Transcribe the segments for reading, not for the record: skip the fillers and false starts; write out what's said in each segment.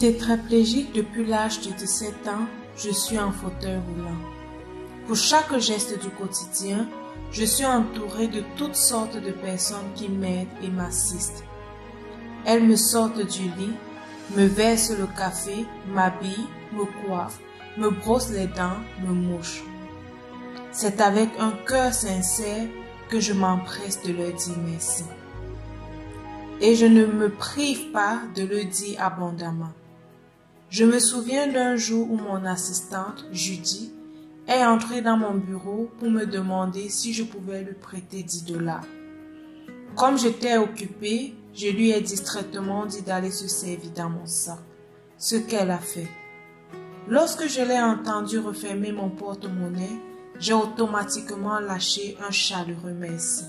Tétraplégique depuis l'âge de 17 ans, je suis en fauteuil roulant. Pour chaque geste du quotidien, je suis entourée de toutes sortes de personnes qui m'aident et m'assistent. Elles me sortent du lit, me versent le café, m'habillent, me coiffent, me brossent les dents, me mouchent. C'est avec un cœur sincère que je m'empresse de leur dire merci. Et je ne me prive pas de le dire abondamment. Je me souviens d'un jour où mon assistante, Judy, est entrée dans mon bureau pour me demander si je pouvais lui prêter 10 $. Comme j'étais occupée, je lui ai distraitement dit d'aller se servir dans mon sac, ce qu'elle a fait. Lorsque je l'ai entendu refermer mon porte-monnaie, j'ai automatiquement lâché un chaleureux merci.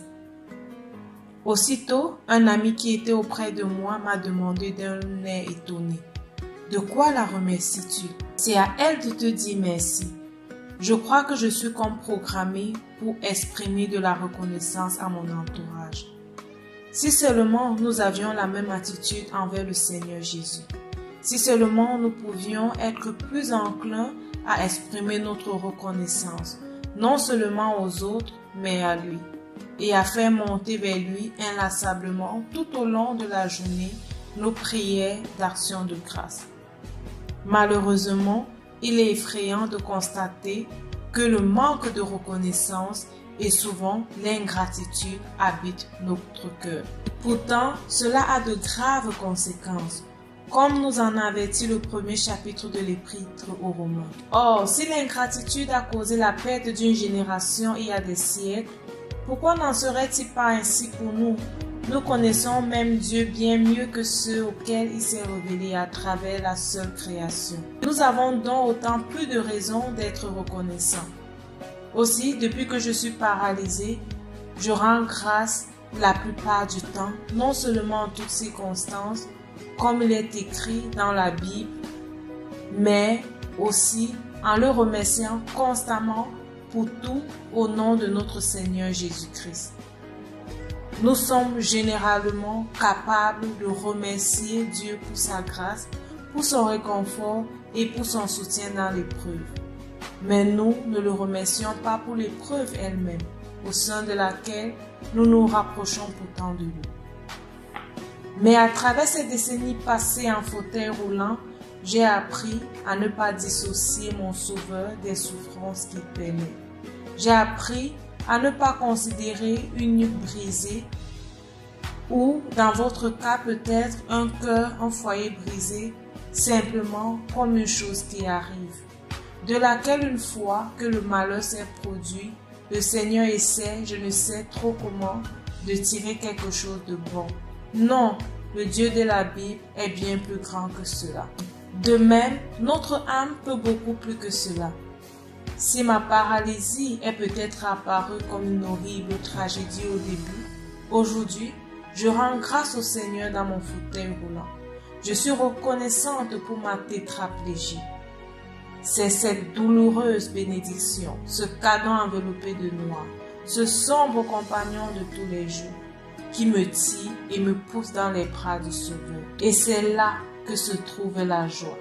Aussitôt, un ami qui était auprès de moi m'a demandé d'un air étonné: « De quoi la remercies-tu? C'est à elle de te dire merci. » Je crois que je suis comme programmée pour exprimer de la reconnaissance à mon entourage. Si seulement nous avions la même attitude envers le Seigneur Jésus. Si seulement nous pouvions être plus enclins à exprimer notre reconnaissance, non seulement aux autres, mais à lui, et à faire monter vers lui inlassablement tout au long de la journée nos prières d'action de grâce. Malheureusement, il est effrayant de constater que le manque de reconnaissance et souvent l'ingratitude habitent notre cœur. Pourtant, cela a de graves conséquences, comme nous en avertit le premier chapitre de l'Épître aux Romains. Or, si l'ingratitude a causé la perte d'une génération il y a des siècles, pourquoi n'en serait-il pas ainsi pour nous? Nous connaissons même Dieu bien mieux que ceux auxquels il s'est révélé à travers la seule création. Nous avons donc autant plus de raisons d'être reconnaissants. Aussi, depuis que je suis paralysée, je rends grâce la plupart du temps, non seulement en toutes circonstances, comme il est écrit dans la Bible, mais aussi en le remerciant constamment pour tout au nom de notre Seigneur Jésus-Christ. Nous sommes généralement capables de remercier Dieu pour sa grâce, pour son réconfort et pour son soutien dans l'épreuve. Mais nous ne le remercions pas pour l'épreuve elle-même, au sein de laquelle nous nous rapprochons pourtant de lui. Mais à travers ces décennies passées en fauteuil roulant, j'ai appris à ne pas dissocier mon Sauveur des souffrances qu'il permet. J'ai appris à ne pas considérer une nuque brisée ou, dans votre cas peut-être, un cœur, un foyer brisé, simplement comme une chose qui arrive, de laquelle une fois que le malheur s'est produit, le Seigneur essaie, je ne sais trop comment, de tirer quelque chose de bon. Non, le Dieu de la Bible est bien plus grand que cela. De même, notre âme peut beaucoup plus que cela. Si ma paralysie est peut-être apparue comme une horrible tragédie au début, aujourd'hui, je rends grâce au Seigneur dans mon fauteuil roulant. Je suis reconnaissante pour ma tétraplégie. C'est cette douloureuse bénédiction, ce cadeau enveloppé de noir, ce sombre compagnon de tous les jours, qui me tire et me pousse dans les bras du Sauveur. Et c'est là que se trouve la joie.